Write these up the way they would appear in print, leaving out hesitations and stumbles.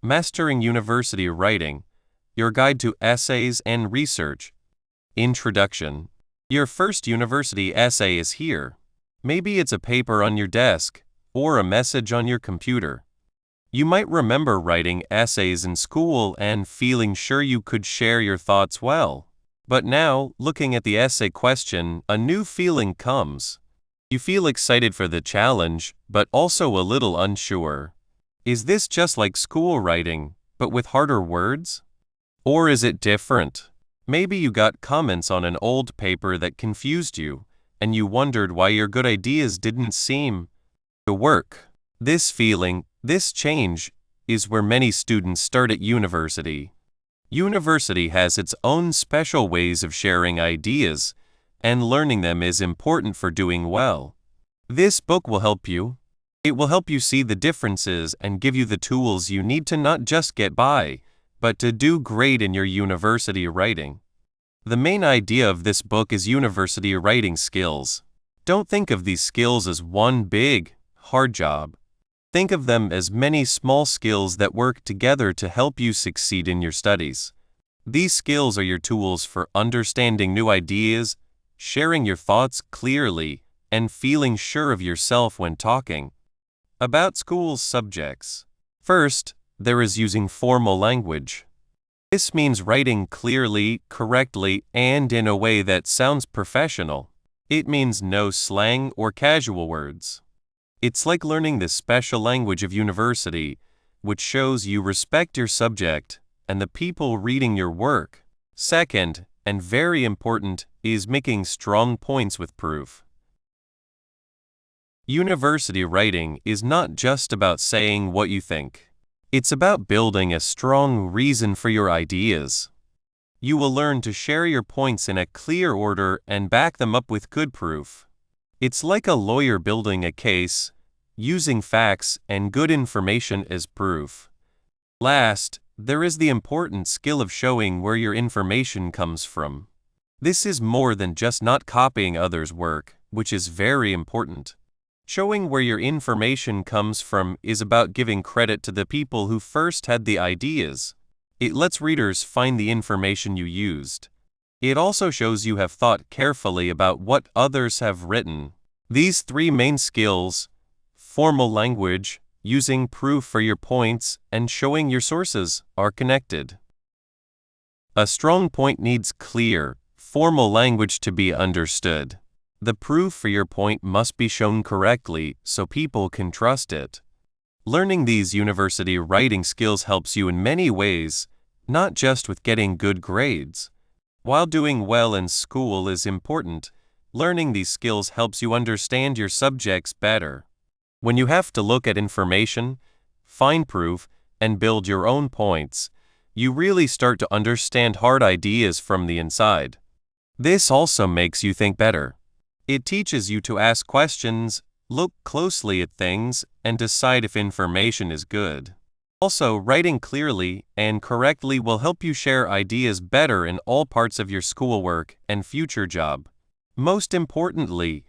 Mastering University Writing, Your Guide to Essays and Research. Introduction. Your first university essay is here. Maybe it's a paper on your desk, or a message on your computer. You might remember writing essays in school and feeling sure you could share your thoughts well. But now, looking at the essay question, a new feeling comes. You feel excited for the challenge, but also a little unsure. Is this just like school writing, but with harder words? Or is it different? Maybe you got comments on an old paper that confused you, and you wondered why your good ideas didn't seem to work. This feeling, this change, is where many students start at university. University has its own special ways of sharing ideas, and learning them is important for doing well. This book will help you. It will help you see the differences and give you the tools you need to not just get by, but to do great in your university writing. The main idea of this book is university writing skills. Don't think of these skills as one big, hard job. Think of them as many small skills that work together to help you succeed in your studies. These skills are your tools for understanding new ideas, sharing your thoughts clearly, and feeling sure of yourself when talking. About school's subjects. First, there is using formal language. This means writing clearly, correctly, and in a way that sounds professional. It means no slang or casual words. It's like learning the special language of university, which shows you respect your subject and the people reading your work. Second, and very important, is making strong points with proof. University writing is not just about saying what you think. It's about building a strong reason for your ideas. You will learn to share your points in a clear order and back them up with good proof. It's like a lawyer building a case, using facts and good information as proof. Last, there is the important skill of showing where your information comes from. This is more than just not copying others' work, which is very important. Showing where your information comes from is about giving credit to the people who first had the ideas. It lets readers find the information you used. It also shows you have thought carefully about what others have written. These three main skills, formal language, using proof for your points, and showing your sources, are connected. A strong point needs clear, formal language to be understood. The proof for your point must be shown correctly so people can trust it. Learning these university writing skills helps you in many ways, not just with getting good grades. While doing well in school is important, learning these skills helps you understand your subjects better. When you have to look at information, find proof, and build your own points, you really start to understand hard ideas from the inside. This also makes you think better. It teaches you to ask questions, look closely at things, and decide if information is good. Also, writing clearly and correctly will help you share ideas better in all parts of your schoolwork and future job. Most importantly,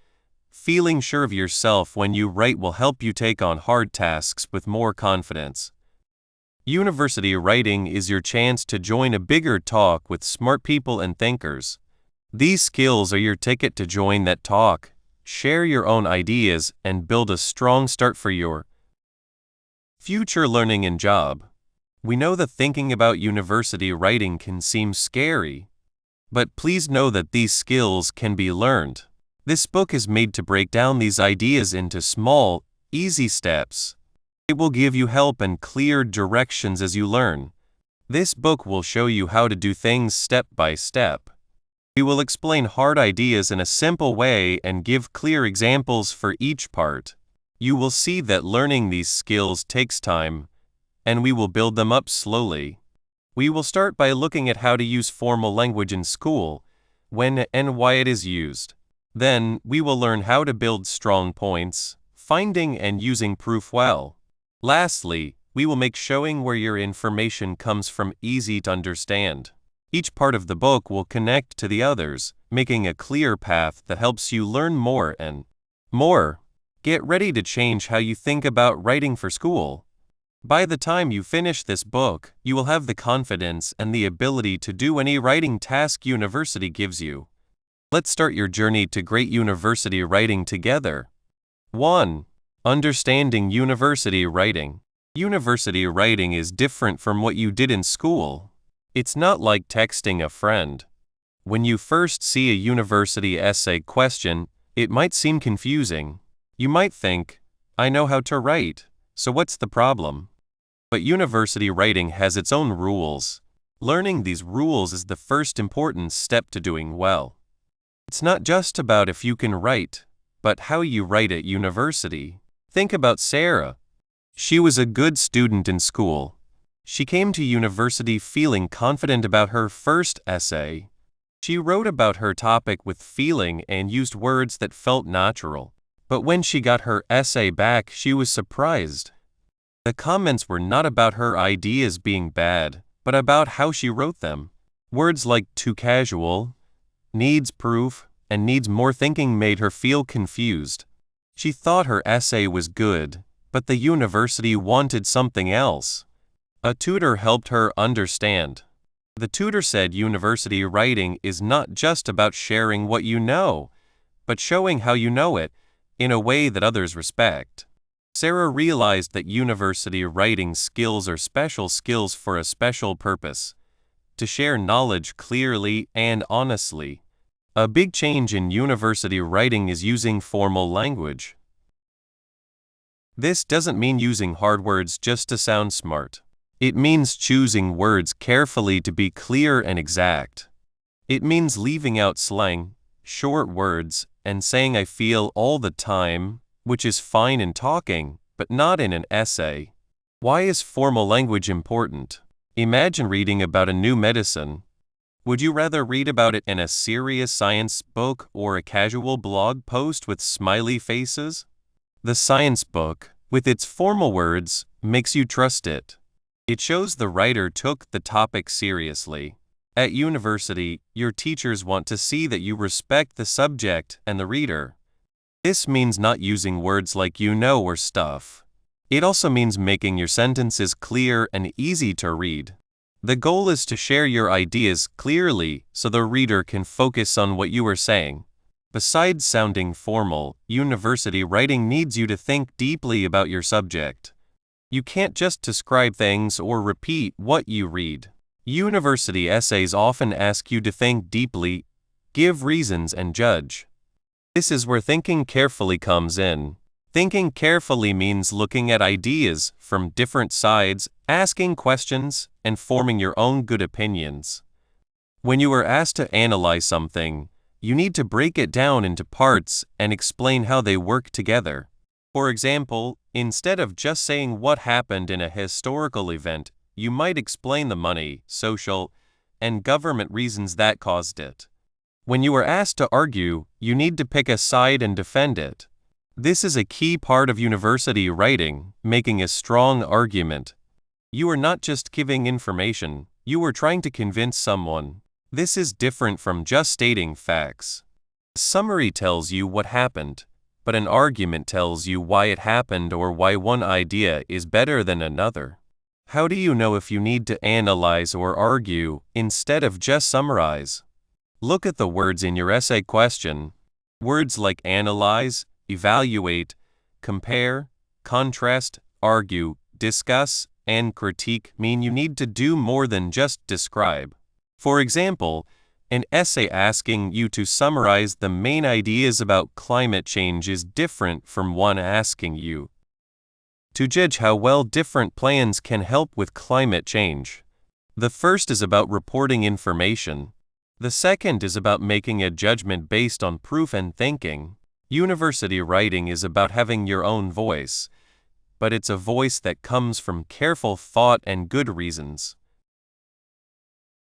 feeling sure of yourself when you write will help you take on hard tasks with more confidence. University writing is your chance to join a bigger talk with smart people and thinkers. These skills are your ticket to join that talk, share your own ideas, and build a strong start for your future learning and job. We know that thinking about university writing can seem scary, but please know that these skills can be learned. This book is made to break down these ideas into small, easy steps. It will give you help and clear directions as you learn. This book will show you how to do things step by step. We will explain hard ideas in a simple way and give clear examples for each part. You will see that learning these skills takes time, and we will build them up slowly. We will start by looking at how to use formal language in school, when and why it is used. Then, we will learn how to build strong points, finding and using proof well. Lastly, we will make showing where your information comes from easy to understand. Each part of the book will connect to the others, making a clear path that helps you learn more and more. Get ready to change how you think about writing for school. By the time you finish this book, you will have the confidence and the ability to do any writing task university gives you. Let's start your journey to great university writing together. 1. Understanding university writing. University writing is different from what you did in school. It's not like texting a friend. When you first see a university essay question, it might seem confusing. You might think, I know how to write, so what's the problem? But university writing has its own rules. Learning these rules is the first important step to doing well. It's not just about if you can write, but how you write at university. Think about Sarah. She was a good student in school. She came to university feeling confident about her first essay. She wrote about her topic with feeling and used words that felt natural. But when she got her essay back, she was surprised. The comments were not about her ideas being bad, but about how she wrote them. Words like too casual, needs proof, and needs more thinking made her feel confused. She thought her essay was good, but the university wanted something else. A tutor helped her understand. The tutor said university writing is not just about sharing what you know, but showing how you know it in a way that others respect. Sarah realized that university writing skills are special skills for a special purpose, to share knowledge clearly and honestly. A big change in university writing is using formal language. This doesn't mean using hard words just to sound smart. It means choosing words carefully to be clear and exact. It means leaving out slang, short words, and saying I feel all the time, which is fine in talking, but not in an essay. Why is formal language important? Imagine reading about a new medicine. Would you rather read about it in a serious science book or a casual blog post with smiley faces? The science book, with its formal words, makes you trust it. It shows the writer took the topic seriously. At university, your teachers want to see that you respect the subject and the reader. This means not using words like you know or stuff. It also means making your sentences clear and easy to read. The goal is to share your ideas clearly so the reader can focus on what you are saying. Besides sounding formal, university writing needs you to think deeply about your subject. You can't just describe things or repeat what you read. University essays often ask you to think deeply, give reasons, and judge. This is where thinking carefully comes in. Thinking carefully means looking at ideas from different sides, asking questions, and forming your own good opinions. When you are asked to analyze something, you need to break it down into parts and explain how they work together. For example, instead of just saying what happened in a historical event, you might explain the money, social, and government reasons that caused it. When you are asked to argue, you need to pick a side and defend it. This is a key part of university writing, making a strong argument. You are not just giving information, you are trying to convince someone. This is different from just stating facts. A summary tells you what happened, but an argument tells you why it happened or why one idea is better than another. How do you know if you need to analyze or argue instead of just summarize? Look at the words in your essay question. Words like analyze, evaluate, compare, contrast, argue, discuss, and critique mean you need to do more than just describe. For example, an essay asking you to summarize the main ideas about climate change is different from one asking you to judge how well different plans can help with climate change. The first is about reporting information. The second is about making a judgment based on proof and thinking. University writing is about having your own voice, but it's a voice that comes from careful thought and good reasons.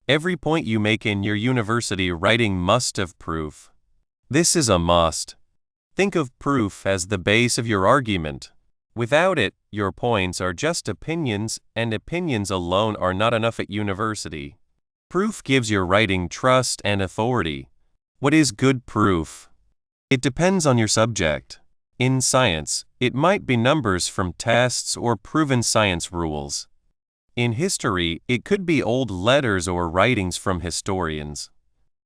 Every point you make in your university writing must have proof. This is a must. Think of proof as the base of your argument. Without it, your points are just opinions, and opinions alone are not enough at university. Proof gives your writing trust and authority. What is good proof? It depends on your subject. In science, it might be numbers from tests or proven science rules. In history, it could be old letters or writings from historians.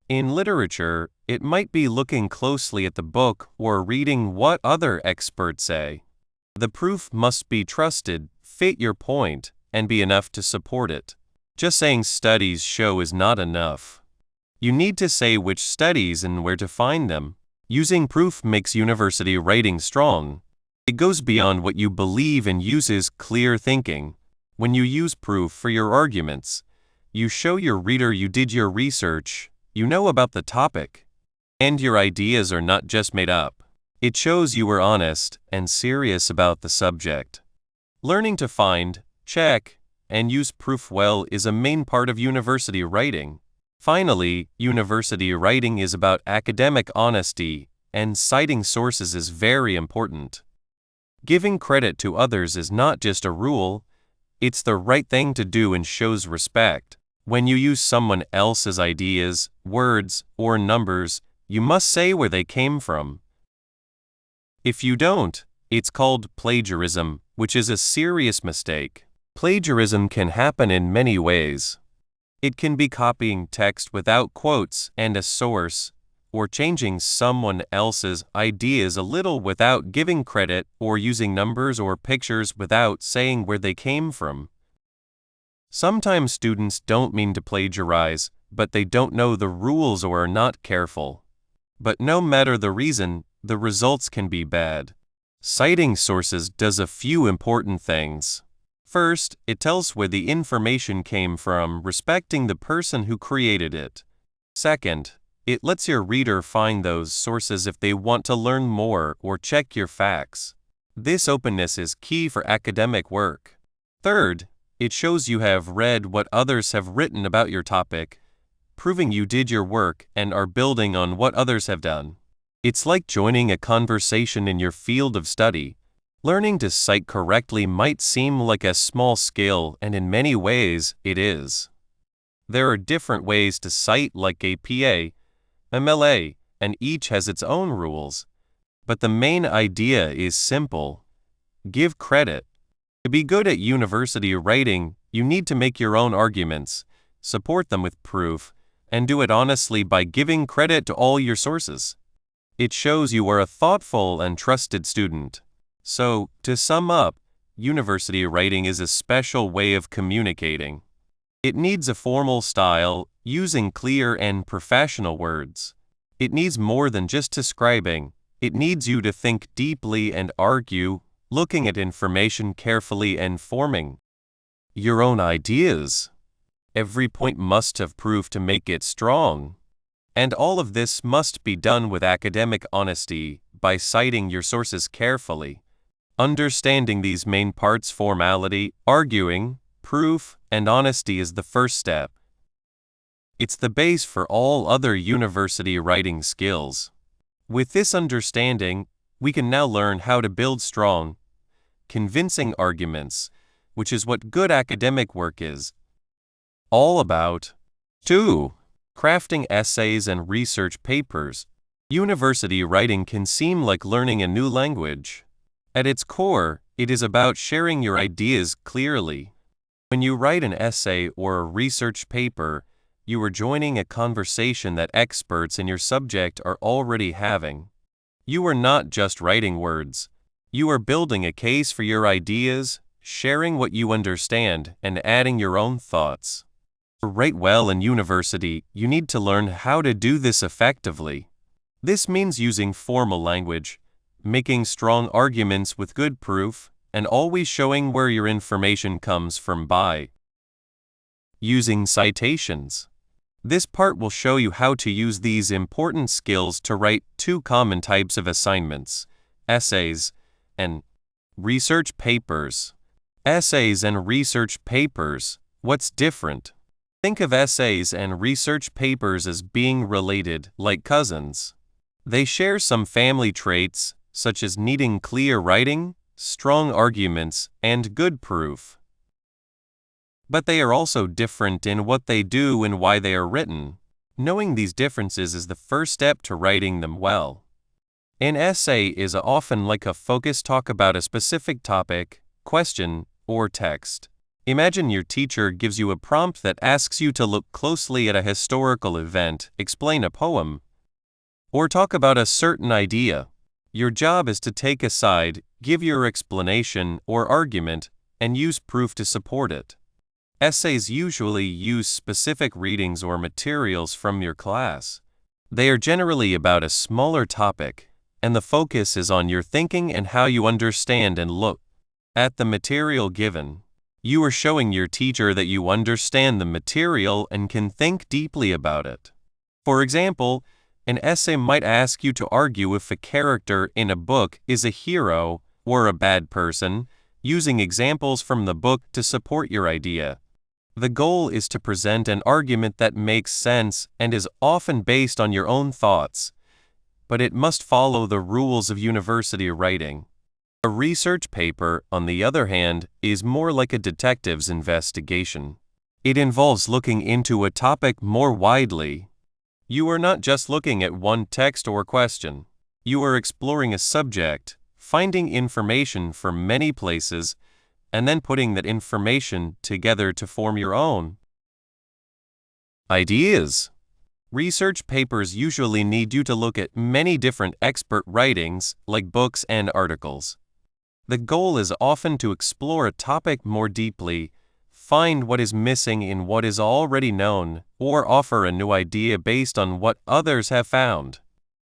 In literature, it might be looking closely at the book or reading what other experts say. The proof must be trusted, fit your point, and be enough to support it. Just saying studies show is not enough. You need to say which studies and where to find them. Using proof makes university writing strong. It goes beyond what you believe and uses clear thinking. When you use proof for your arguments, you show your reader you did your research, you know about the topic, and your ideas are not just made up. It shows you were honest and serious about the subject. Learning to find, check, and use proof well is a main part of university writing. Finally, university writing is about academic honesty, and citing sources is very important. Giving credit to others is not just a rule, it's the right thing to do and shows respect. When you use someone else's ideas, words, or numbers, you must say where they came from. If you don't, it's called plagiarism, which is a serious mistake. Plagiarism can happen in many ways. It can be copying text without quotes and a source, or changing someone else's ideas a little without giving credit, or using numbers or pictures without saying where they came from. Sometimes students don't mean to plagiarize, but they don't know the rules or are not careful. But no matter the reason, the results can be bad. Citing sources does a few important things. First, it tells where the information came from, respecting the person who created it. Second, it lets your reader find those sources if they want to learn more or check your facts. This openness is key for academic work. Third, it shows you have read what others have written about your topic, proving you did your work and are building on what others have done. It's like joining a conversation in your field of study. Learning to cite correctly might seem like a small skill, and in many ways, it is. There are different ways to cite, like APA, MLA, and each has its own rules. But the main idea is simple. Give credit. To be good at university writing, you need to make your own arguments, support them with proof, and do it honestly by giving credit to all your sources. It shows you are a thoughtful and trusted student. So, to sum up, university writing is a special way of communicating. It needs a formal style, using clear and professional words. It needs more than just describing. It needs you to think deeply and argue, looking at information carefully and forming your own ideas. Every point must have proof to make it strong. And all of this must be done with academic honesty, by citing your sources carefully. Understanding these main parts, formality, arguing, proof, and honesty, is the first step. It's the base for all other university writing skills. With this understanding, we can now learn how to build strong, convincing arguments, which is what good academic work is all about. 2. Crafting essays and research papers. University writing can seem like learning a new language. At its core, it is about sharing your ideas clearly. When you write an essay or a research paper, you are joining a conversation that experts in your subject are already having. You are not just writing words. You are building a case for your ideas, sharing what you understand, and adding your own thoughts. To write well in university, you need to learn how to do this effectively. This means using formal language, making strong arguments with good proof, and always showing where your information comes from by using citations. This part will show you how to use these important skills to write 2 common types of assignments: essays and research papers. Essays and research papers. What's different? Think of essays and research papers as being related, like cousins. They share some family traits, such as needing clear writing, strong arguments, and good proof. But they are also different in what they do and why they are written. Knowing these differences is the first step to writing them well. An essay is often like a focused talk about a specific topic, question, or text. Imagine your teacher gives you a prompt that asks you to look closely at a historical event, explain a poem, or talk about a certain idea. Your job is to take a side, give your explanation or argument, and use proof to support it. Essays usually use specific readings or materials from your class. They are generally about a smaller topic, and the focus is on your thinking and how you understand and look at the material given. You are showing your teacher that you understand the material and can think deeply about it. For example, an essay might ask you to argue if a character in a book is a hero or a bad person, using examples from the book to support your idea. The goal is to present an argument that makes sense and is often based on your own thoughts, but it must follow the rules of university writing. A research paper, on the other hand, is more like a detective's investigation. It involves looking into a topic more widely. You are not just looking at one text or question. You are exploring a subject, finding information from many places, and then putting that information together to form your own ideas. Research papers usually need you to look at many different expert writings, like books and articles. The goal is often to explore a topic more deeply, find what is missing in what is already known, or offer a new idea based on what others have found.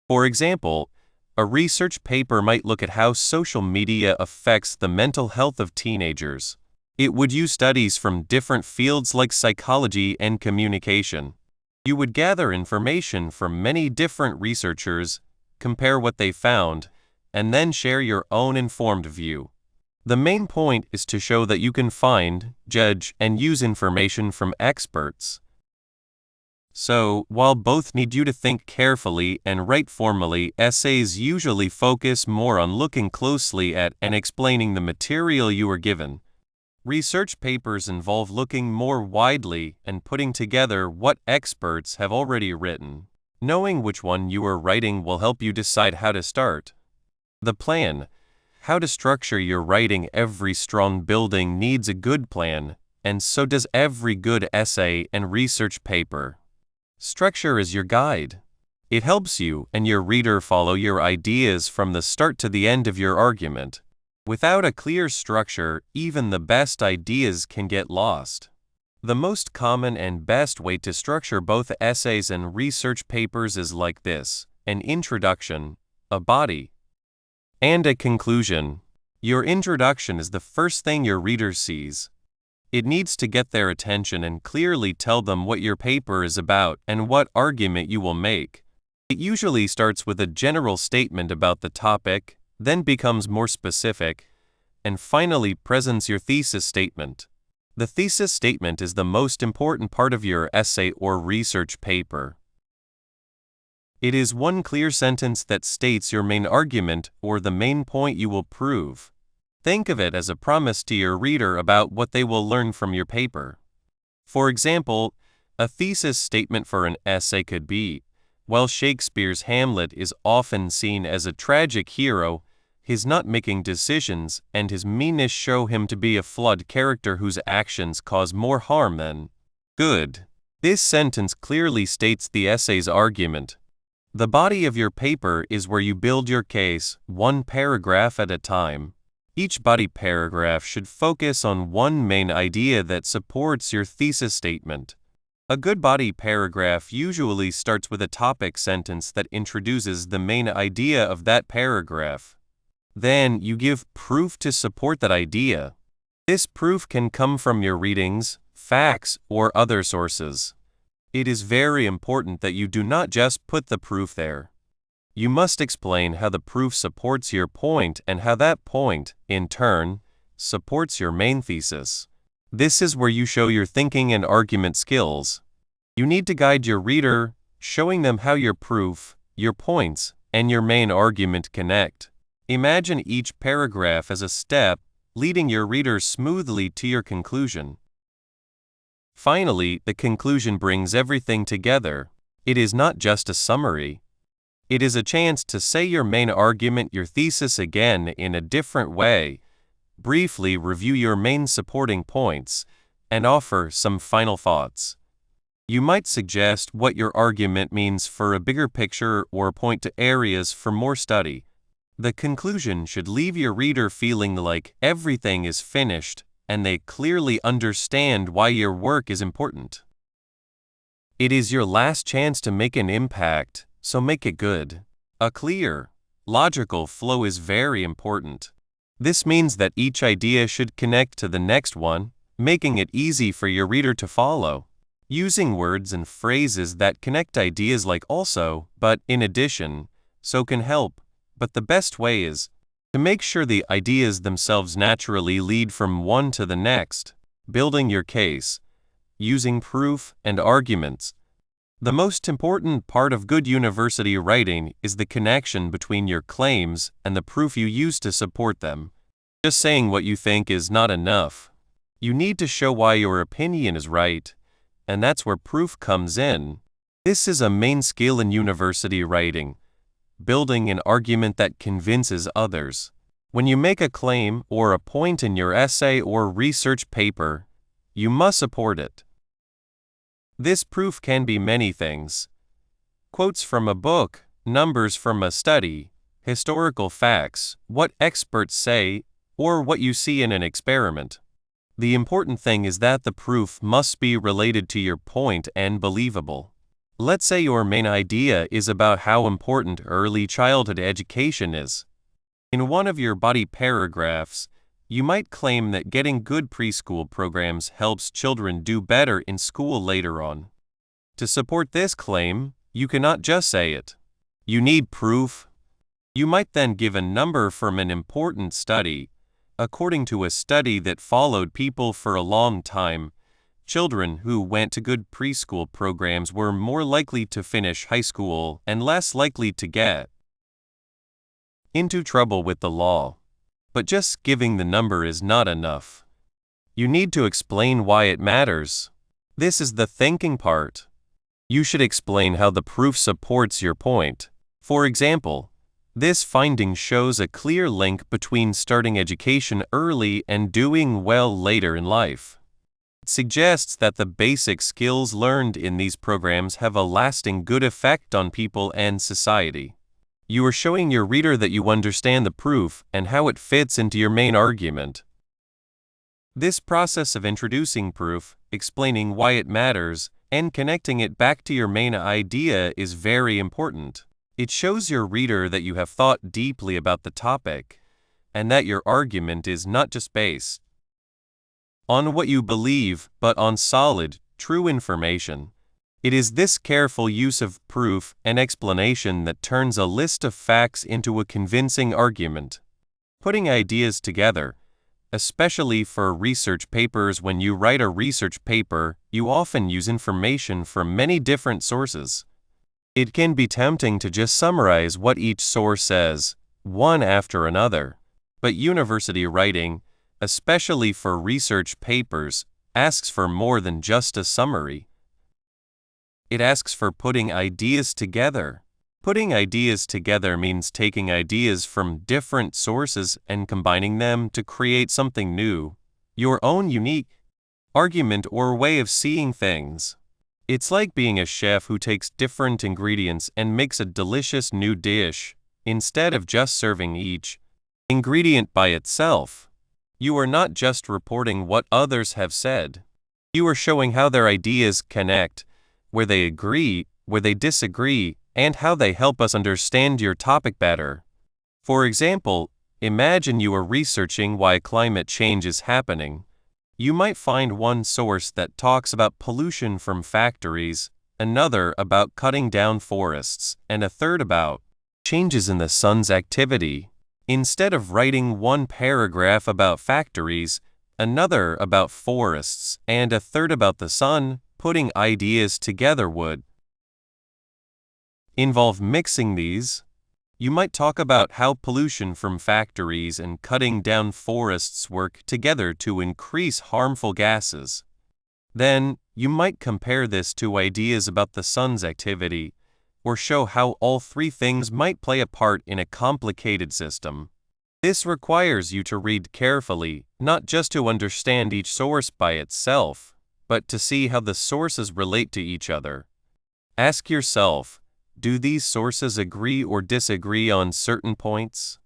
For example, a research paper might look at how social media affects the mental health of teenagers. It would use studies from different fields like psychology and communication. You would gather information from many different researchers, compare what they found, and then share your own informed view. The main point is to show that you can find, judge, and use information from experts. So, while both need you to think carefully and write formally, essays usually focus more on looking closely at and explaining the material you are given. Research papers involve looking more widely and putting together what experts have already written. Knowing which one you are writing will help you decide how to start. The plan. How to structure your writing. Every strong building needs a good plan, and so does every good essay and research paper. Structure is your guide. It helps you and your reader follow your ideas from the start to the end of your argument. Without a clear structure, even the best ideas can get lost. The most common and best way to structure both essays and research papers is like this: an introduction, a body, and a conclusion. Your introduction is the first thing your reader sees. It needs to get their attention and clearly tell them what your paper is about and what argument you will make. It usually starts with a general statement about the topic, then becomes more specific, and finally presents your thesis statement. The thesis statement is the most important part of your essay or research paper. It is one clear sentence that states your main argument or the main point you will prove. Think of it as a promise to your reader about what they will learn from your paper. For example, a thesis statement for an essay could be, while Shakespeare's Hamlet is often seen as a tragic hero, his not making decisions and his meanness show him to be a flawed character whose actions cause more harm than good. This sentence clearly states the essay's argument. The body of your paper is where you build your case, one paragraph at a time. Each body paragraph should focus on one main idea that supports your thesis statement. A good body paragraph usually starts with a topic sentence that introduces the main idea of that paragraph. Then you give proof to support that idea. This proof can come from your readings, facts, or other sources. It is very important that you do not just put the proof there. You must explain how the proof supports your point and how that point, in turn, supports your main thesis. This is where you show your thinking and argument skills. You need to guide your reader, showing them how your proof, your points, and your main argument connect. Imagine each paragraph as a step, leading your reader smoothly to your conclusion. Finally, the conclusion brings everything together. It is not just a summary. It is a chance to say your main argument, your thesis again in a different way, briefly review your main supporting points, and offer some final thoughts. You might suggest what your argument means for a bigger picture or point to areas for more study. The conclusion should leave your reader feeling like everything is finished and they clearly understand why your work is important. It is your last chance to make an impact, so make it good. A clear, logical flow is very important. This means that each idea should connect to the next one, making it easy for your reader to follow. Using words and phrases that connect ideas like also, but, in addition, so can help, but the best way is to make sure the ideas themselves naturally lead from one to the next, building your case, using proof and arguments. The most important part of good university writing is the connection between your claims and the proof you use to support them. Just saying what you think is not enough. You need to show why your opinion is right, and that's where proof comes in. This is a main skill in university writing, building an argument that convinces others. When you make a claim or a point in your essay or research paper, you must support it. This proof can be many things: quotes from a book, numbers from a study, historical facts, what experts say, or what you see in an experiment. The important thing is that the proof must be related to your point and believable. Let's say your main idea is about how important early childhood education is. In one of your body paragraphs, you might claim that getting good preschool programs helps children do better in school later on. To support this claim, you cannot just say it. You need proof. You might then give a number from an important study. According to a study that followed people for a long time, children who went to good preschool programs were more likely to finish high school and less likely to get into trouble with the law. But just giving the number is not enough. You need to explain why it matters. This is the thinking part. You should explain how the proof supports your point. For example, this finding shows a clear link between starting education early and doing well later in life. It suggests that the basic skills learned in these programs have a lasting good effect on people and society. You are showing your reader that you understand the proof and how it fits into your main argument. This process of introducing proof, explaining why it matters, and connecting it back to your main idea is very important. It shows your reader that you have thought deeply about the topic, and that your argument is not just based on what you believe, but on solid, true information. It is this careful use of proof and explanation that turns a list of facts into a convincing argument. Putting ideas together, especially for research papers. When you write a research paper, you often use information from many different sources. It can be tempting to just summarize what each source says, one after another. But university writing, especially for research papers, asks for more than just a summary. It asks for putting ideas together. Putting ideas together means taking ideas from different sources and combining them to create something new, your own unique argument or way of seeing things. It's like being a chef who takes different ingredients and makes a delicious new dish, instead of just serving each ingredient by itself. You are not just reporting what others have said. You are showing how their ideas connect, where they agree, where they disagree, and how they help us understand your topic better. For example, imagine you are researching why climate change is happening. You might find one source that talks about pollution from factories, another about cutting down forests, and a third about changes in the sun's activity. Instead of writing one paragraph about factories, another about forests, and a third about the sun, putting ideas together would involve mixing these. You might talk about how pollution from factories and cutting down forests work together to increase harmful gases. Then, you might compare this to ideas about the sun's activity, or show how all three things might play a part in a complicated system. This requires you to read carefully, not just to understand each source by itself, but to see how the sources relate to each other. Ask yourself, do these sources agree or disagree on certain points?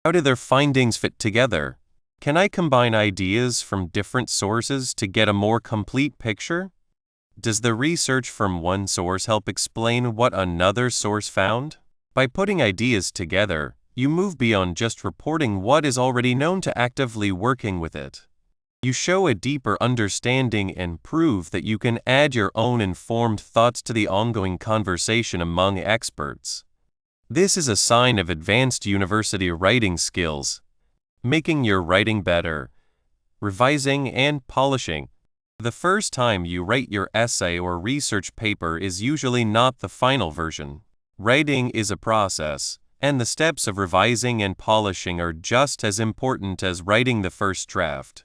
How do their findings fit together? Can I combine ideas from different sources to get a more complete picture? Does the research from one source help explain what another source found? By putting ideas together, you move beyond just reporting what is already known to actively working with it. You show a deeper understanding and prove that you can add your own informed thoughts to the ongoing conversation among experts. This is a sign of advanced university writing skills, making your writing better, revising and polishing. The first time you write your essay or research paper is usually not the final version. Writing is a process, and the steps of revising and polishing are just as important as writing the first draft.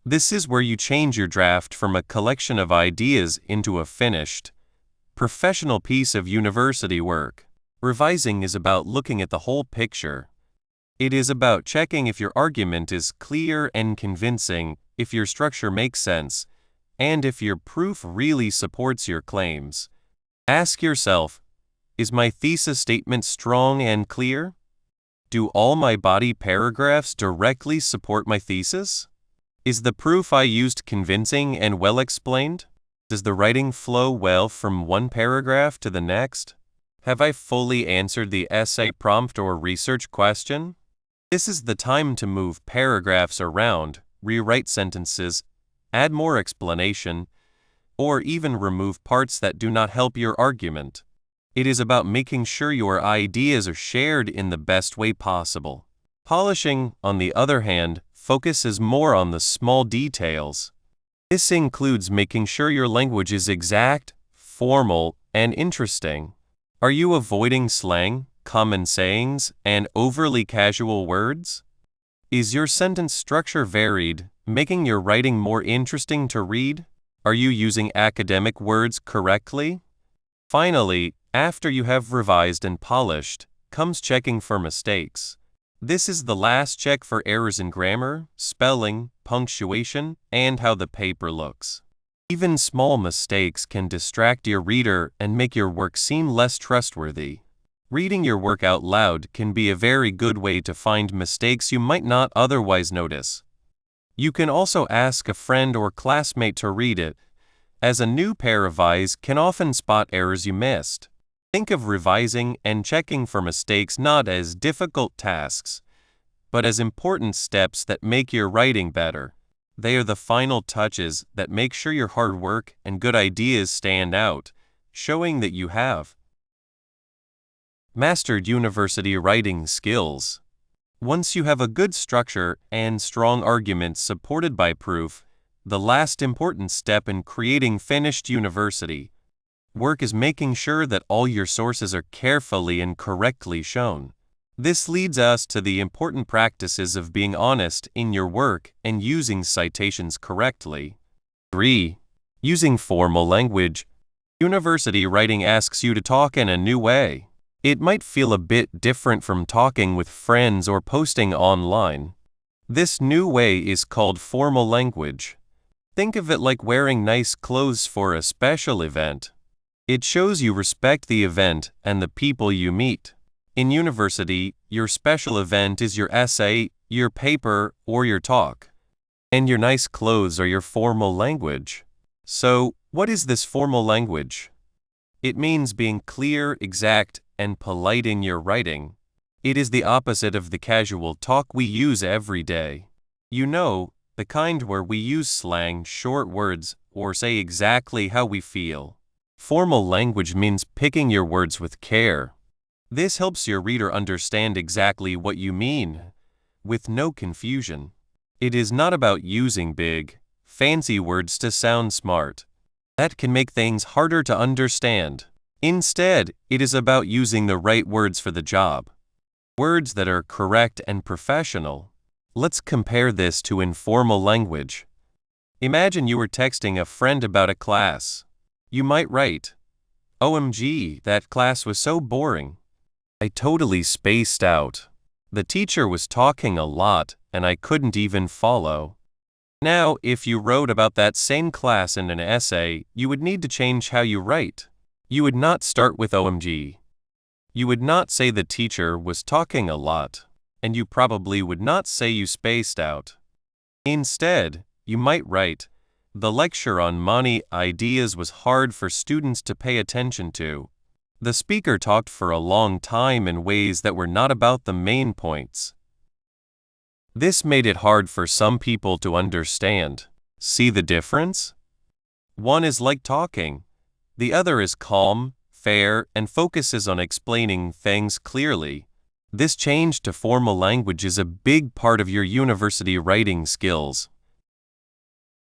This is where you change your draft from a collection of ideas into a finished, professional piece of university work. Revising is about looking at the whole picture. It is about checking if your argument is clear and convincing, if your structure makes sense, and if your proof really supports your claims. Ask yourself, is my thesis statement strong and clear? Do all my body paragraphs directly support my thesis? Is the proof I used convincing and well explained? Does the writing flow well from one paragraph to the next? Have I fully answered the essay prompt or research question? This is the time to move paragraphs around, rewrite sentences, add more explanation, or even remove parts that do not help your argument. It is about making sure your ideas are shared in the best way possible. Polishing, on the other hand, focuses more on the small details. This includes making sure your language is exact, formal, and interesting. Are you avoiding slang, common sayings, and overly casual words? Is your sentence structure varied, making your writing more interesting to read? Are you using academic words correctly? Finally, after you have revised and polished, comes checking for mistakes. This is the last check for errors in grammar, spelling, punctuation, and how the paper looks. Even small mistakes can distract your reader and make your work seem less trustworthy. Reading your work out loud can be a very good way to find mistakes you might not otherwise notice. You can also ask a friend or classmate to read it, as a new pair of eyes can often spot errors you missed. Think of revising and checking for mistakes not as difficult tasks, but as important steps that make your writing better. They are the final touches that make sure your hard work and good ideas stand out, showing that you have mastered university writing skills. Once you have a good structure and strong arguments supported by proof, the last important step in creating finished university work is making sure that all your sources are carefully and correctly shown. This leads us to the important practices of being honest in your work and using citations correctly. 3. Using formal language. University writing asks you to talk in a new way. It might feel a bit different from talking with friends or posting online. This new way is called formal language. Think of it like wearing nice clothes for a special event. It shows you respect the event and the people you meet. In university, your special event is your essay, your paper, or your talk. And your nice clothes are your formal language. So, what is this formal language? It means being clear, exact, and polite in your writing. It is the opposite of the casual talk we use every day. You know, the kind where we use slang, short words, or say exactly how we feel. Formal language means picking your words with care. This helps your reader understand exactly what you mean, with no confusion. It is not about using big, fancy words to sound smart. That can make things harder to understand. Instead, it is about using the right words for the job. Words that are correct and professional. Let's compare this to informal language. Imagine you were texting a friend about a class. You might write, OMG, that class was so boring. I totally spaced out. The teacher was talking a lot, and I couldn't even follow. Now, if you wrote about that same class in an essay, you would need to change how you write. You would not start with OMG. You would not say the teacher was talking a lot, and you probably would not say you spaced out. Instead, you might write, the lecture on money ideas was hard for students to pay attention to. The speaker talked for a long time in ways that were not about the main points. This made it hard for some people to understand. See the difference? One is like talking. The other is calm, fair, and focuses on explaining things clearly. This change to formal language is a big part of your university writing skills.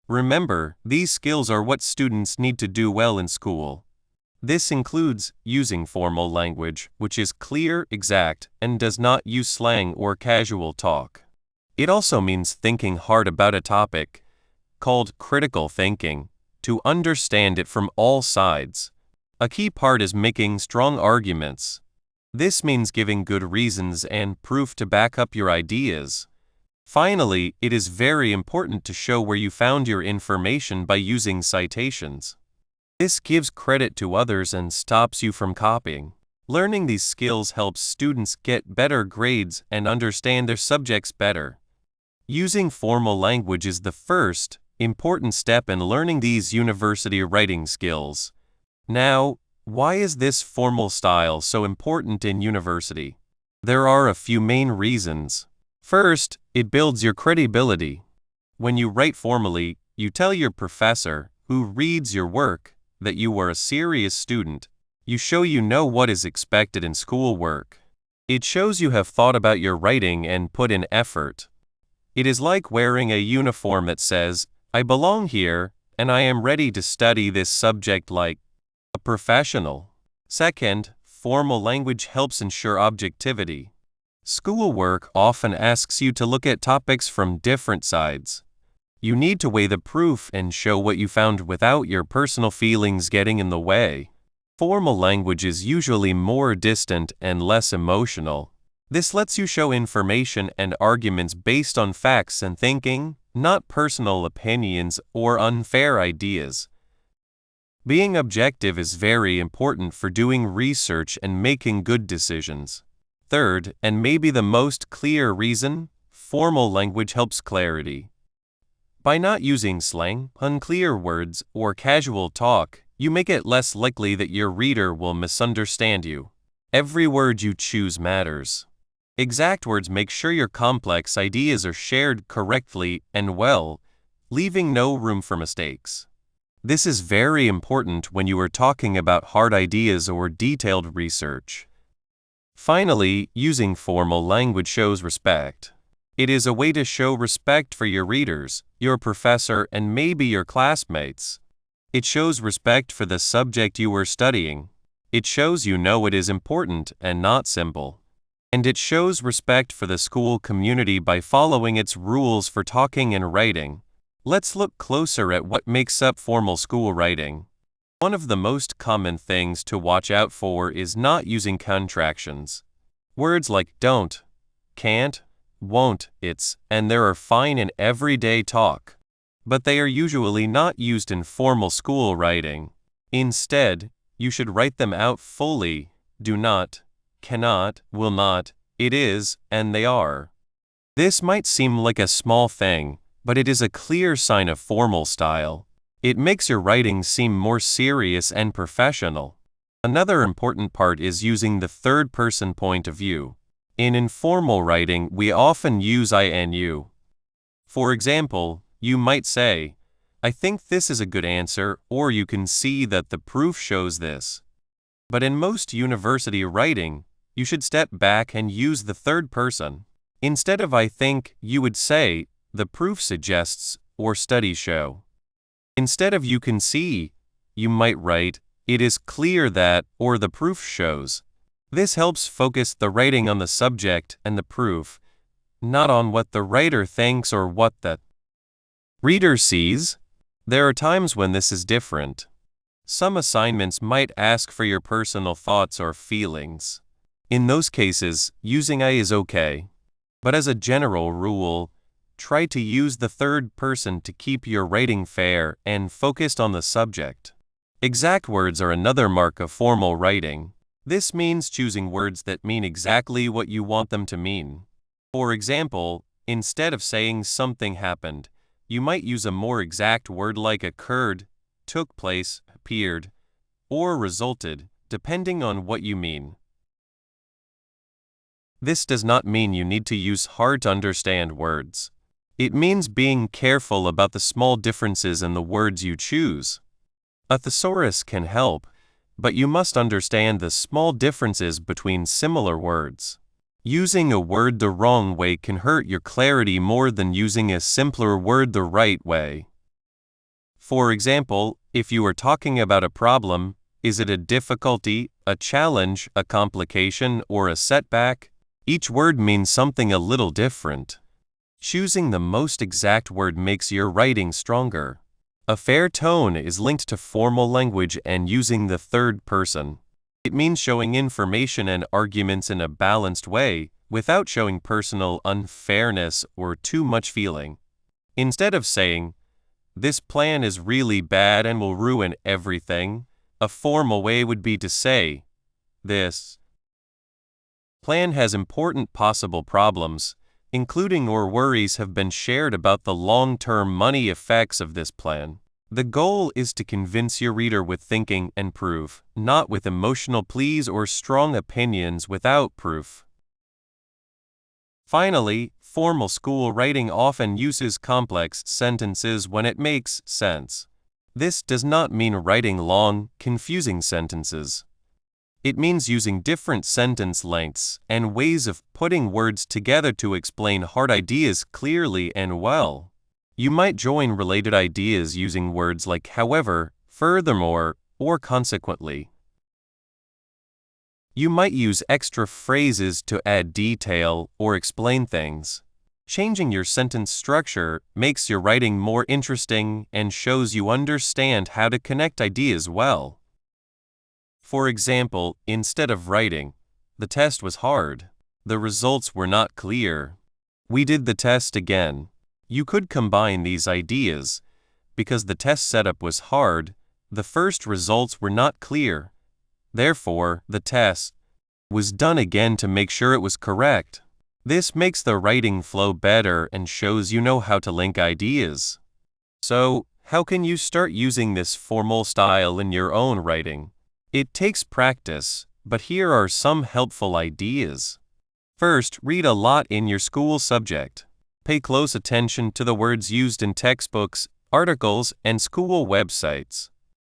Remember, these skills are what students need to do well in school. This includes using formal language, which is clear, exact, and does not use slang or casual talk. It also means thinking hard about a topic, called critical thinking, to understand it from all sides. A key part is making strong arguments. This means giving good reasons and proof to back up your ideas. Finally, it is very important to show where you found your information by using citations. This gives credit to others and stops you from copying. Learning these skills helps students get better grades and understand their subjects better. Using formal language is the first, important step in learning these university writing skills. Now, why is this formal style so important in university? There are a few main reasons. First, it builds your credibility. When you write formally, you tell your professor, who reads your work, that you are a serious student. You show you know what is expected in schoolwork. It shows you have thought about your writing and put in effort. It is like wearing a uniform that says, I belong here, and I am ready to study this subject like a professional. Second, formal language helps ensure objectivity. Schoolwork often asks you to look at topics from different sides. You need to weigh the proof and show what you found without your personal feelings getting in the way. Formal language is usually more distant and less emotional. This lets you show information and arguments based on facts and thinking, not personal opinions or unfair ideas. Being objective is very important for doing research and making good decisions. Third, and maybe the most clear reason, formal language helps clarity. By not using slang, unclear words, or casual talk, you make it less likely that your reader will misunderstand you. Every word you choose matters. Exact words make sure your complex ideas are shared correctly and well, leaving no room for mistakes. This is very important when you are talking about hard ideas or detailed research. Finally, using formal language shows respect. It is a way to show respect for your readers, your professor, and maybe your classmates. It shows respect for the subject you are studying. It shows you know it is important and not simple. And it shows respect for the school community by following its rules for talking and writing. Let's look closer at what makes up formal school writing. One of the most common things to watch out for is not using contractions. Words like don't, can't, won't, it's, and there are fine in everyday talk. But they are usually not used in formal school writing. Instead, you should write them out fully: do not, cannot, will not, it is, and they are. This might seem like a small thing, but it is a clear sign of formal style. It makes your writing seem more serious and professional. Another important part is using the third-person point of view. In informal writing, we often use I and you. For example, you might say, I think this is a good answer, or you can see that the proof shows this. But in most university writing, you should step back and use the third person. Instead of I think, you would say, the proof suggests, or studies show. Instead of you can see, you might write, it is clear that, or the proof shows. This helps focus the writing on the subject and the proof, not on what the writer thinks or what the reader sees. There are times when this is different. Some assignments might ask for your personal thoughts or feelings. In those cases, using I is okay. But as a general rule, try to use the third person to keep your writing fair and focused on the subject. Exact words are another mark of formal writing. This means choosing words that mean exactly what you want them to mean. For example, instead of saying something happened, you might use a more exact word like occurred, took place, appeared, or resulted, depending on what you mean. This does not mean you need to use hard-to-understand words. It means being careful about the small differences in the words you choose. A thesaurus can help, but you must understand the small differences between similar words. Using a word the wrong way can hurt your clarity more than using a simpler word the right way. For example, if you are talking about a problem, is it a difficulty, a challenge, a complication, or a setback? Each word means something a little different. Choosing the most exact word makes your writing stronger. A fair tone is linked to formal language and using the third person. It means showing information and arguments in a balanced way, without showing personal unfairness or too much feeling. Instead of saying, "This plan is really bad and will ruin everything," a formal way would be to say, "This plan has important possible problems, including or worries have been shared about the long-term money effects of this plan." The goal is to convince your reader with thinking and proof, not with emotional pleas or strong opinions without proof. Finally, formal school writing often uses complex sentences when it makes sense. This does not mean writing long, confusing sentences. It means using different sentence lengths and ways of putting words together to explain hard ideas clearly and well. You might join related ideas using words like however, furthermore, or consequently. You might use extra phrases to add detail or explain things. Changing your sentence structure makes your writing more interesting and shows you understand how to connect ideas well. For example, instead of writing, "The test was hard. The results were not clear. We did the test again." You could combine these ideas. Because the test setup was hard, the first results were not clear. Therefore, the test was done again to make sure it was correct. This makes the writing flow better and shows you know how to link ideas. So, how can you start using this formal style in your own writing? It takes practice, but here are some helpful ideas. First, read a lot in your school subject. Pay close attention to the words used in textbooks, articles, and school websites.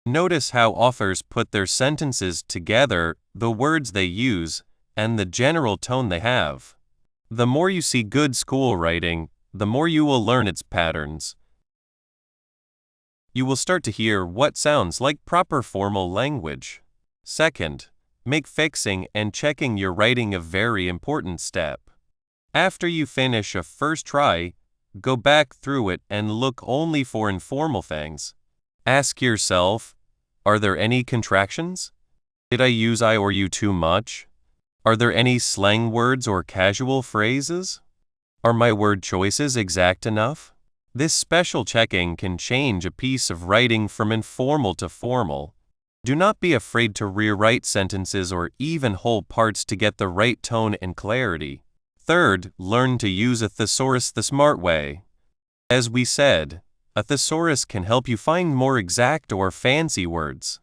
Notice how authors put their sentences together, the words they use, and the general tone they have. The more you see good school writing, the more you will learn its patterns. You will start to hear what sounds like proper formal language. Second, make fixing and checking your writing a very important step. After you finish a first try, go back through it and look only for informal things. Ask yourself, are there any contractions? Did I use I or you too much? Are there any slang words or casual phrases? Are my word choices exact enough? This special checking can change a piece of writing from informal to formal. Do not be afraid to rewrite sentences or even whole parts to get the right tone and clarity. Third, learn to use a thesaurus the smart way. As we said, a thesaurus can help you find more exact or fancy words.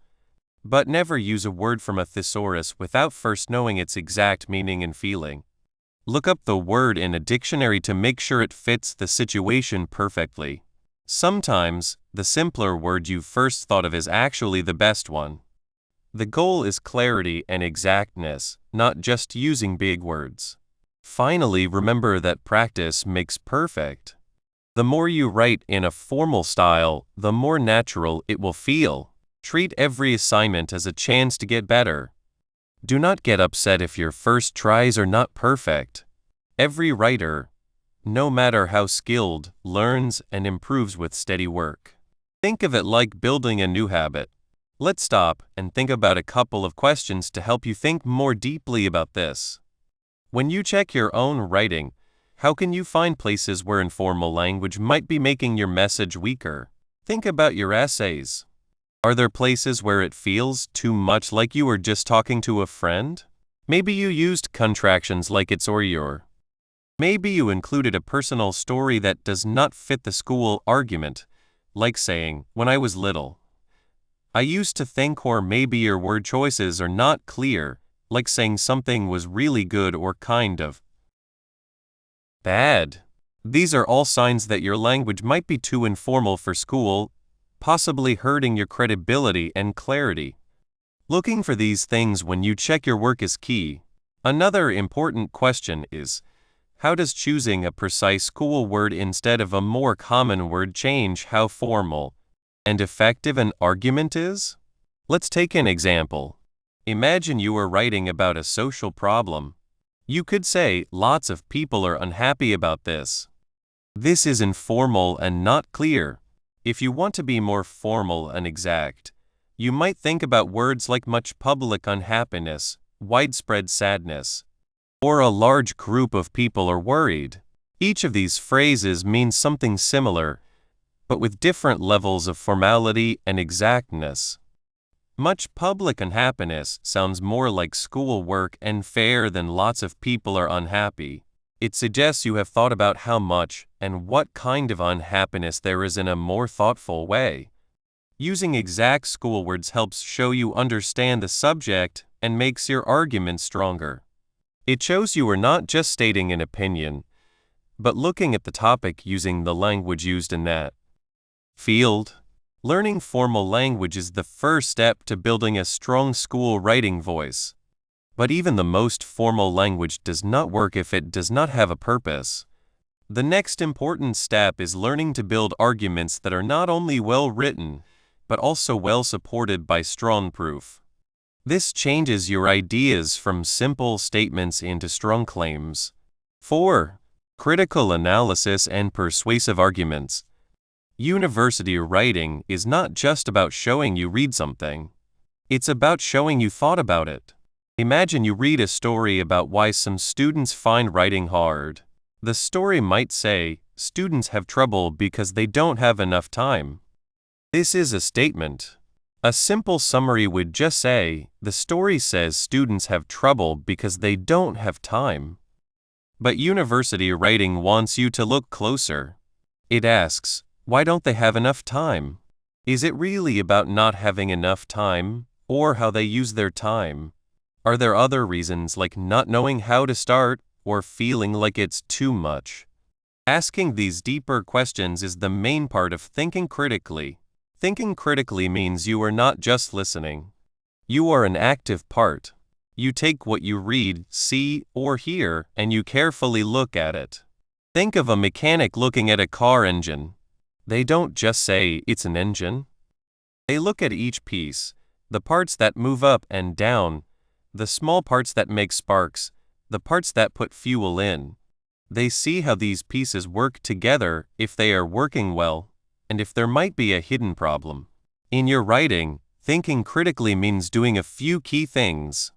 But never use a word from a thesaurus without first knowing its exact meaning and feeling. Look up the word in a dictionary to make sure it fits the situation perfectly. Sometimes, the simpler word you first thought of is actually the best one. The goal is clarity and exactness, not just using big words. Finally, remember that practice makes perfect. The more you write in a formal style, the more natural it will feel. Treat every assignment as a chance to get better. Do not get upset if your first tries are not perfect. Every writer, no matter how skilled, learns and improves with steady work. Think of it like building a new habit. Let's stop and think about a couple of questions to help you think more deeply about this. When you check your own writing, how can you find places where informal language might be making your message weaker? Think about your essays. Are there places where it feels too much like you were just talking to a friend? Maybe you used contractions like it's or your. Maybe you included a personal story that does not fit the school argument, like saying, "When I was little, I used to think," or maybe your word choices are not clear, like saying something was really good or kind of bad. These are all signs that your language might be too informal for school, possibly hurting your credibility and clarity. Looking for these things when you check your work is key. Another important question is, how does choosing a precise school word instead of a more common word change how formal and effective an argument is? Let's take an example. Imagine you are writing about a social problem. You could say, "Lots of people are unhappy about this." This is informal and not clear. If you want to be more formal and exact, you might think about words like much public unhappiness, widespread sadness, or a large group of people are worried. Each of these phrases means something similar, but with different levels of formality and exactness. Much public unhappiness sounds more like schoolwork and fair than lots of people are unhappy. It suggests you have thought about how much and what kind of unhappiness there is in a more thoughtful way. Using exact school words helps show you understand the subject and makes your argument stronger. It shows you are not just stating an opinion, but looking at the topic using the language used in that field. Learning formal language is the first step to building a strong school writing voice. But even the most formal language does not work if it does not have a purpose. The next important step is learning to build arguments that are not only well written, but also well supported by strong proof. This changes your ideas from simple statements into strong claims. 4. Critical analysis and persuasive arguments. University writing is not just about showing you read something. It's about showing you thought about it. Imagine you read a story about why some students find writing hard. The story might say, "Students have trouble because they don't have enough time." This is a statement. A simple summary would just say, the story says students have trouble because they don't have time. But university writing wants you to look closer. It asks, why don't they have enough time? Is it really about not having enough time, or how they use their time? Are there other reasons like not knowing how to start, or feeling like it's too much? Asking these deeper questions is the main part of thinking critically. Thinking critically means you are not just listening. You are an active part. You take what you read, see, or hear, and you carefully look at it. Think of a mechanic looking at a car engine. They don't just say, "It's an engine." They look at each piece, the parts that move up and down, the small parts that make sparks, the parts that put fuel in. They see how these pieces work together, if they are working well, and if there might be a hidden problem. In your writing, thinking critically means doing a few key things.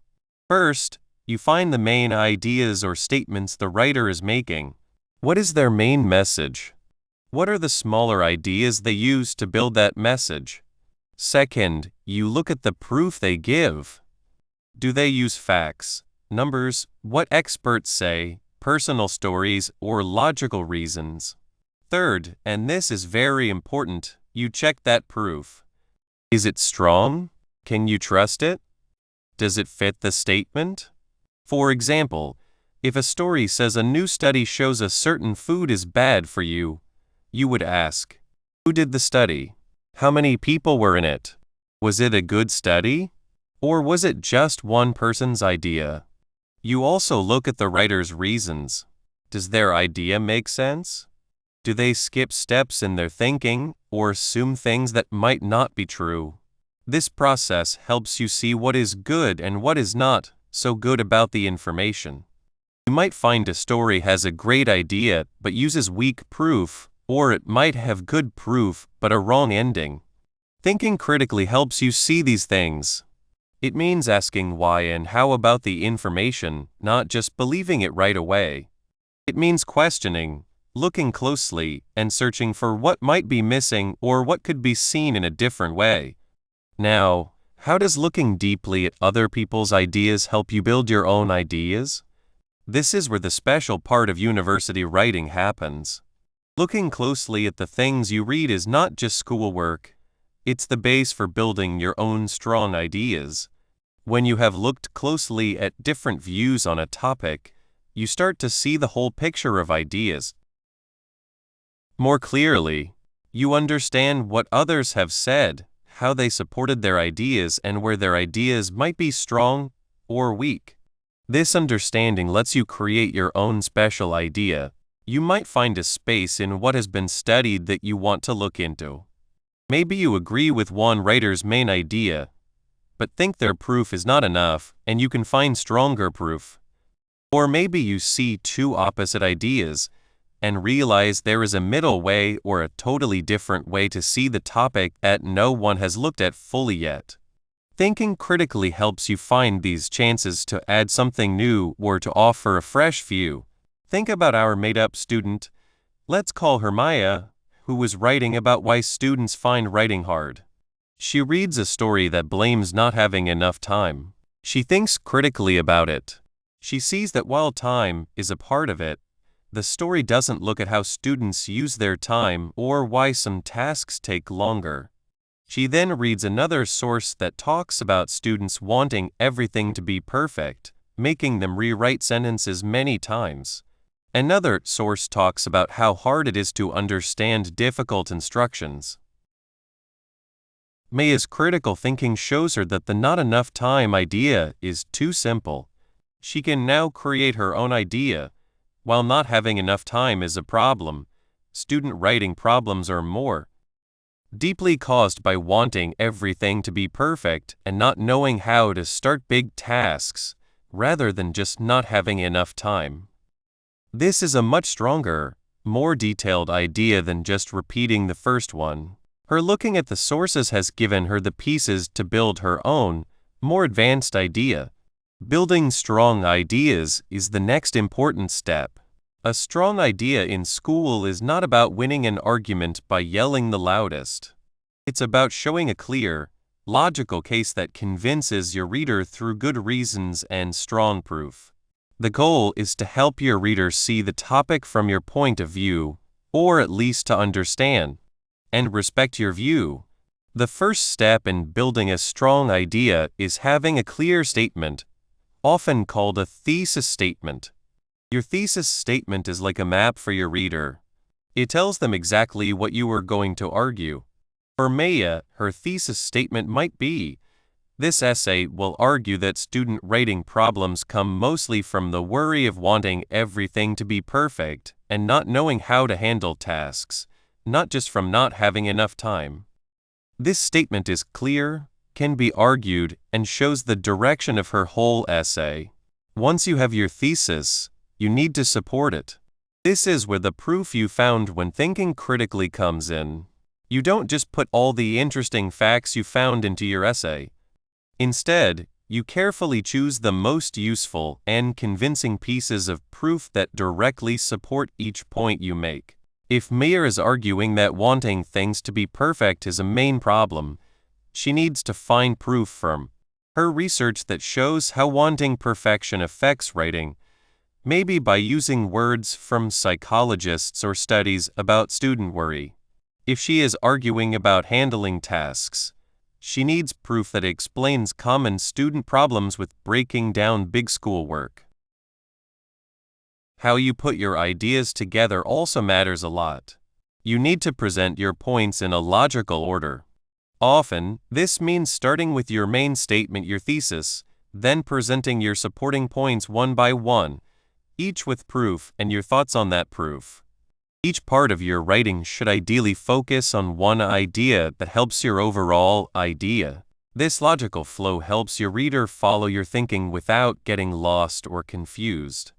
First, you find the main ideas or statements the writer is making. What is their main message? What are the smaller ideas they use to build that message? Second, you look at the proof they give. Do they use facts, numbers, what experts say, personal stories, or logical reasons? Third, and this is very important, you check that proof. Is it strong? Can you trust it? Does it fit the statement? For example, if a story says a new study shows a certain food is bad for you, you would ask, who did the study? How many people were in it? Was it a good study? Or was it just one person's idea? You also look at the writer's reasons. Does their idea make sense? Do they skip steps in their thinking or assume things that might not be true? This process helps you see what is good and what is not so good about the information. You might find a story has a great idea but uses weak proof, or it might have good proof but a wrong ending. Thinking critically helps you see these things. It means asking why and how about the information, not just believing it right away. It means questioning, looking closely, and searching for what might be missing or what could be seen in a different way. Now, how does looking deeply at other people's ideas help you build your own ideas? This is where the special part of university writing happens. Looking closely at the things you read is not just schoolwork, it's the base for building your own strong ideas. When you have looked closely at different views on a topic, you start to see the whole picture of ideas more clearly. You understand what others have said, how they supported their ideas, and where their ideas might be strong or weak. This understanding lets you create your own special idea. You might find a space in what has been studied that you want to look into. Maybe you agree with one writer's main idea, but think their proof is not enough and you can find stronger proof. Or maybe you see two opposite ideas and realize there is a middle way or a totally different way to see the topic that no one has looked at fully yet. Thinking critically helps you find these chances to add something new or to offer a fresh view. Think about our made-up student. Let's call her Maya, who was writing about why students find writing hard. She reads a story that blames not having enough time. She thinks critically about it. She sees that while time is a part of it, the story doesn't look at how students use their time or why some tasks take longer. She then reads another source that talks about students wanting everything to be perfect, making them rewrite sentences many times. Another source talks about how hard it is to understand difficult instructions. Maya's critical thinking shows her that the not enough time idea is too simple. She can now create her own idea. While not having enough time is a problem, student writing problems are more deeply caused by wanting everything to be perfect and not knowing how to start big tasks, rather than just not having enough time. This is a much stronger, more detailed idea than just repeating the first one. Her looking at the sources has given her the pieces to build her own, more advanced idea. Building strong ideas is the next important step. A strong idea in school is not about winning an argument by yelling the loudest. It's about showing a clear, logical case that convinces your reader through good reasons and strong proof. The goal is to help your reader see the topic from your point of view, or at least to understand and respect your view. The first step in building a strong idea is having a clear statement, often called a thesis statement. Your thesis statement is like a map for your reader. It tells them exactly what you are going to argue. For Maya, her thesis statement might be, "This essay will argue that student writing problems come mostly from the worry of wanting everything to be perfect and not knowing how to handle tasks, not just from not having enough time." This statement is clear, can be argued, and shows the direction of her whole essay. Once you have your thesis, you need to support it. This is where the proof you found when thinking critically comes in. You don't just put all the interesting facts you found into your essay. Instead, you carefully choose the most useful and convincing pieces of proof that directly support each point you make. If Maya is arguing that wanting things to be perfect is a main problem, she needs to find proof from her research that shows how wanting perfection affects writing, maybe by using words from psychologists or studies about student worry. If she is arguing about handling tasks, she needs proof that explains common student problems with breaking down big schoolwork. How you put your ideas together also matters a lot. You need to present your points in a logical order. Often, this means starting with your main statement, your thesis, then presenting your supporting points one by one, each with proof and your thoughts on that proof. Each part of your writing should ideally focus on one idea that helps your overall idea. This logical flow helps your reader follow your thinking without getting lost or confused.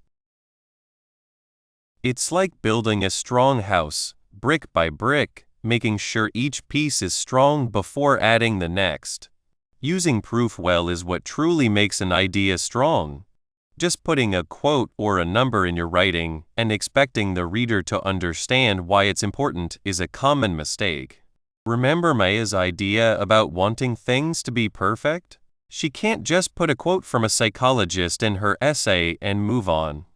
It's like building a strong house, brick by brick, making sure each piece is strong before adding the next. Using proof well is what truly makes an idea strong. Just putting a quote or a number in your writing and expecting the reader to understand why it's important is a common mistake. Remember Maya's idea about wanting things to be perfect? She can't just put a quote from a psychologist in her essay and move on.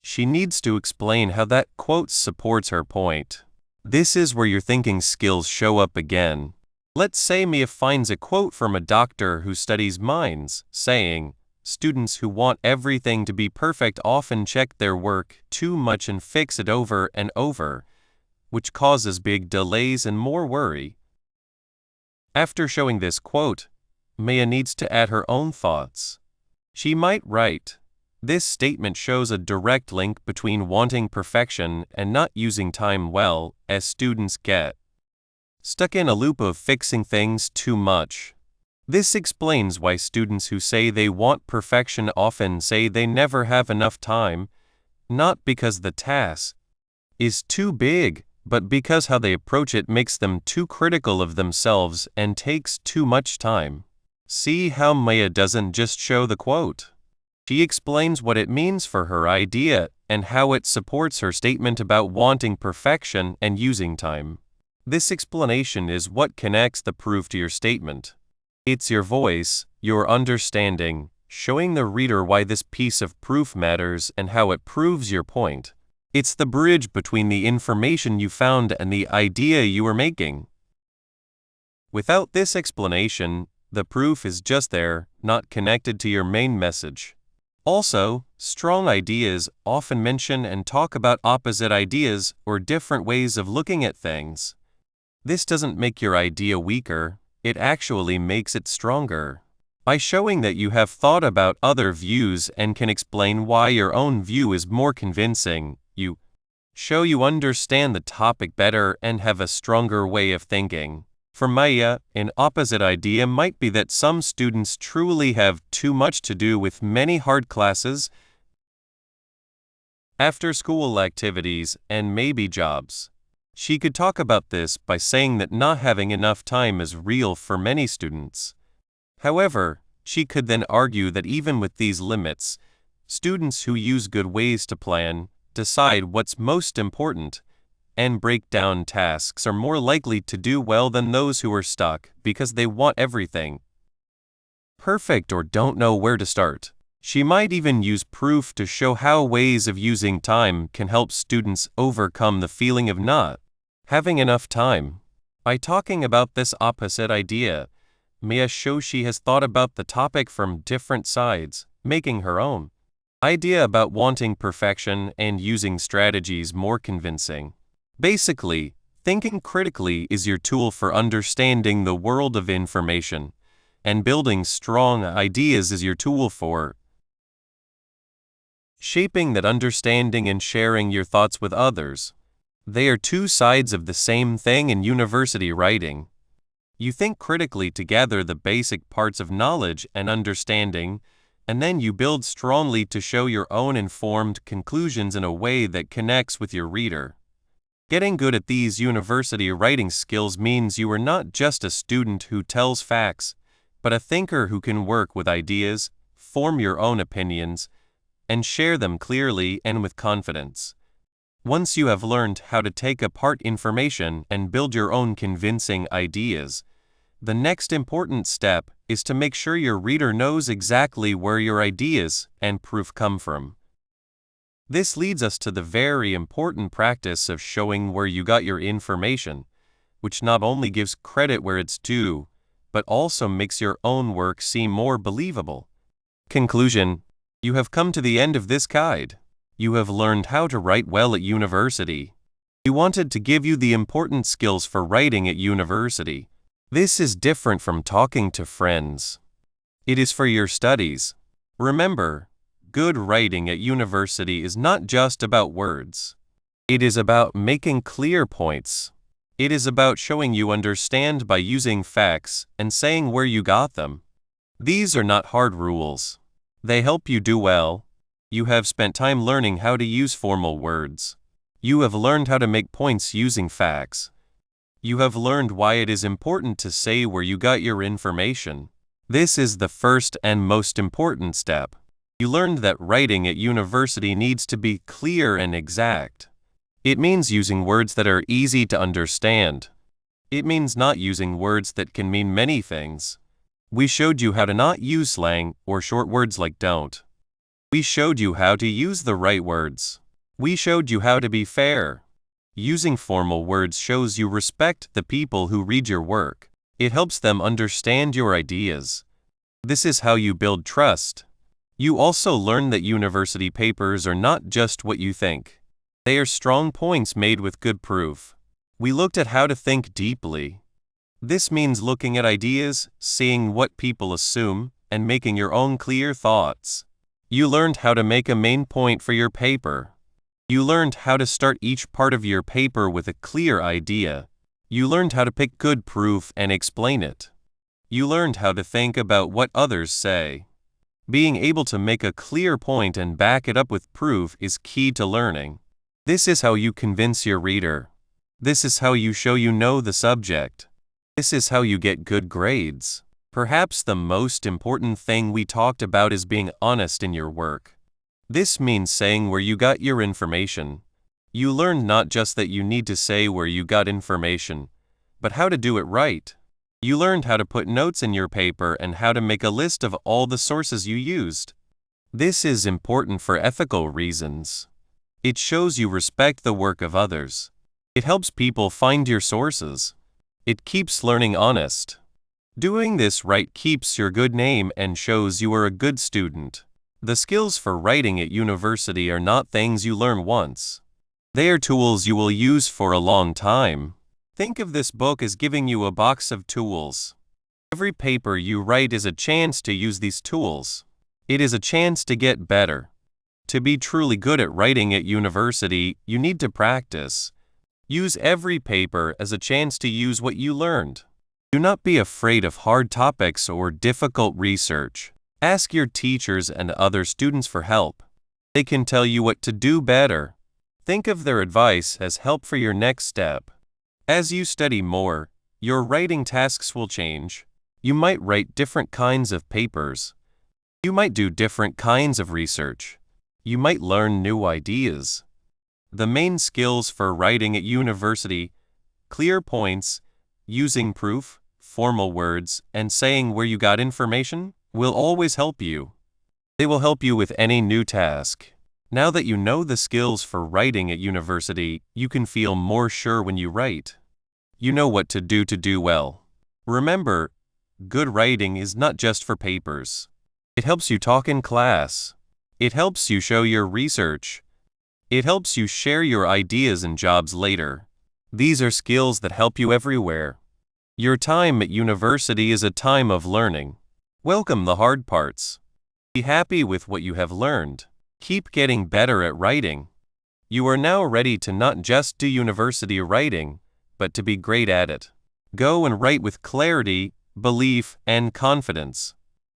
She needs to explain how that quote supports her point. This is where your thinking skills show up again. Let's say Mia finds a quote from a doctor who studies minds, saying, "Students who want everything to be perfect often check their work too much and fix it over and over, which causes big delays and more worry." After showing this quote, Maya needs to add her own thoughts. She might write, "This statement shows a direct link between wanting perfection and not using time well, as students get stuck in a loop of fixing things too much. This explains why students who say they want perfection often say they never have enough time, not because the task is too big, but because how they approach it makes them too critical of themselves and takes too much time." See how Maya doesn't just show the quote. She explains what it means for her idea and how it supports her statement about wanting perfection and using time. This explanation is what connects the proof to your statement. It's your voice, your understanding, showing the reader why this piece of proof matters and how it proves your point. It's the bridge between the information you found and the idea you were making. Without this explanation, the proof is just there, not connected to your main message. Also, strong ideas often mention and talk about opposite ideas or different ways of looking at things. This doesn't make your idea weaker, it actually makes it stronger. By showing that you have thought about other views and can explain why your own view is more convincing, you show you understand the topic better and have a stronger way of thinking. For Maya, an opposite idea might be that some students truly have too much to do with many hard classes, after-school activities, and maybe jobs. She could talk about this by saying that not having enough time is real for many students. However, she could then argue that even with these limits, students who use good ways to plan, decide what's most important, and break down tasks are more likely to do well than those who are stuck because they want everything perfect or don't know where to start. She might even use proof to show how ways of using time can help students overcome the feeling of not having enough time. By talking about this opposite idea, Mia shows she has thought about the topic from different sides, making her own idea about wanting perfection and using strategies more convincing. Basically, thinking critically is your tool for understanding the world of information, and building strong ideas is your tool for shaping that understanding and sharing your thoughts with others. They are two sides of the same thing in university writing. You think critically to gather the basic parts of knowledge and understanding, and then you build strongly to show your own informed conclusions in a way that connects with your reader. Getting good at these university writing skills means you are not just a student who tells facts, but a thinker who can work with ideas, form your own opinions, and share them clearly and with confidence. Once you have learned how to take apart information and build your own convincing ideas, the next important step is to make sure your reader knows exactly where your ideas and proof come from. This leads us to the very important practice of showing where you got your information, which not only gives credit where it's due, but also makes your own work seem more believable. Conclusion: you have come to the end of this guide. You have learned how to write well at university. We wanted to give you the important skills for writing at university. This is different from talking to friends. It is for your studies. Remember, good writing at university is not just about words. It is about making clear points. It is about showing you understand by using facts and saying where you got them. These are not hard rules. They help you do well. You have spent time learning how to use formal words. You have learned how to make points using facts. You have learned why it is important to say where you got your information. This is the first and most important step. You learned that writing at university needs to be clear and exact. It means using words that are easy to understand. It means not using words that can mean many things. We showed you how to not use slang or short words like don't. We showed you how to use the right words. We showed you how to be fair. Using formal words shows you respect the people who read your work. It helps them understand your ideas. This is how you build trust. You also learn that university papers are not just what you think. They are strong points made with good proof. We looked at how to think deeply. This means looking at ideas, seeing what people assume, and making your own clear thoughts. You learned how to make a main point for your paper. You learned how to start each part of your paper with a clear idea. You learned how to pick good proof and explain it. You learned how to think about what others say. Being able to make a clear point and back it up with proof is key to learning. This is how you convince your reader. This is how you show you know the subject. This is how you get good grades. Perhaps the most important thing we talked about is being honest in your work. This means saying where you got your information. You learned not just that you need to say where you got information, but how to do it right. You learned how to put notes in your paper and how to make a list of all the sources you used. This is important for ethical reasons. It shows you respect the work of others. It helps people find your sources. It keeps learning honest. Doing this right keeps your good name and shows you are a good student. The skills for writing at university are not things you learn once. They are tools you will use for a long time. Think of this book as giving you a box of tools. Every paper you write is a chance to use these tools. It is a chance to get better. To be truly good at writing at university, you need to practice. Use every paper as a chance to use what you learned. Do not be afraid of hard topics or difficult research. Ask your teachers and other students for help. They can tell you what to do better. Think of their advice as help for your next step. As you study more, your writing tasks will change. You might write different kinds of papers. You might do different kinds of research. You might learn new ideas. The main skills for writing at university: clear points, using proof, formal words, and saying where you got information, will always help you. They will help you with any new task. Now that you know the skills for writing at university, you can feel more sure when you write. You know what to do well. Remember, good writing is not just for papers. It helps you talk in class. It helps you show your research. It helps you share your ideas in jobs later. These are skills that help you everywhere. Your time at university is a time of learning. Welcome the hard parts. Be happy with what you have learned. Keep getting better at writing. You are now ready to not just do university writing, but to be great at it. Go and write with clarity, belief, and confidence.